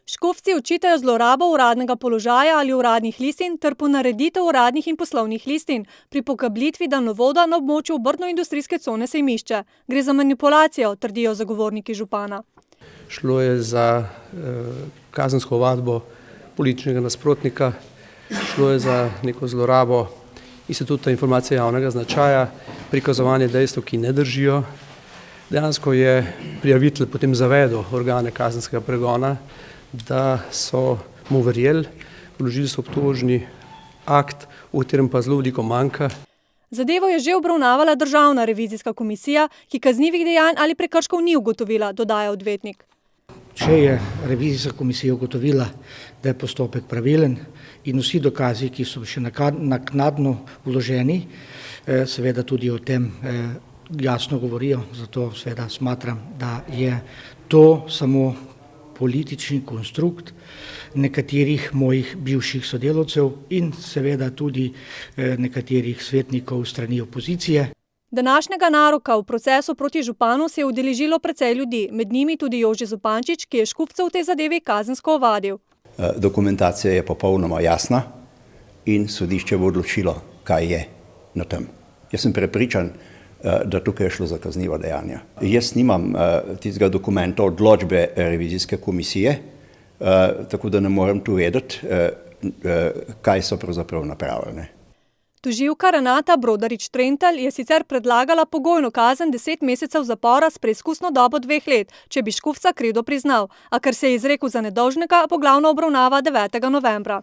Škofci očitajo zlorabo uradnega položaja ali uradnih listin ter ponareditev uradnih in poslovnih listin pri pokablitvi daljnovoda na območju obrtno-industrijske cone Sejmišče. Gre za manipulacijo, trdijo zagovorniki župana. Šlo je za kazensko ovadbo političnega nasprotnika, šlo je za neko zlorabo instituta informacije javnega značaja, prikazovanje dejstev, ki ne držijo. Dejansko je prijavitelj potem zavedel organe kazenskega pregona, da so mu verjeli, vložili so obtožni akt, v katerem pa zelo veliko manjka. Zadevo je že obravnavala Državna revizijska komisija, ki kaznivih dejanj ali prekrškov ni ugotovila, dodaja odvetnik. Če je revizijska komisija ugotovila, da je postopek pravilen in vsi dokazi, ki so še naknadno vloženi, seveda tudi o tem jasno govorijo, zato seveda smatram, da je to samo politični konstrukt nekaterih mojih bivših sodelavcev in seveda tudi nekaterih svetnikov strani opozicije. Današnjega naroka v procesu proti županu se je udeležilo precej ljudi, med njimi tudi Jože Zupančič, ki je Škufca v tej zadevi kazensko ovadil. Dokumentacija je popolnoma jasna in sodišče bo odločilo, kaj je na tem. Jaz sem prepričan, da tukaj je šlo za kazniva dejanja. Jaz nimam tistega dokumenta odločbe revizijske komisije, tako da ne morem tu vedeti, kaj so pravzaprav napravili. Tožilka Renata Brodarič-Trentelj je sicer predlagala pogojno kazen 10 mesecev zapora s preizkusno dobo 2 let, če bi Škufca krivdo priznal, a ker se je izrekel za nedolžnega, bo glavna obravnava 9. novembra.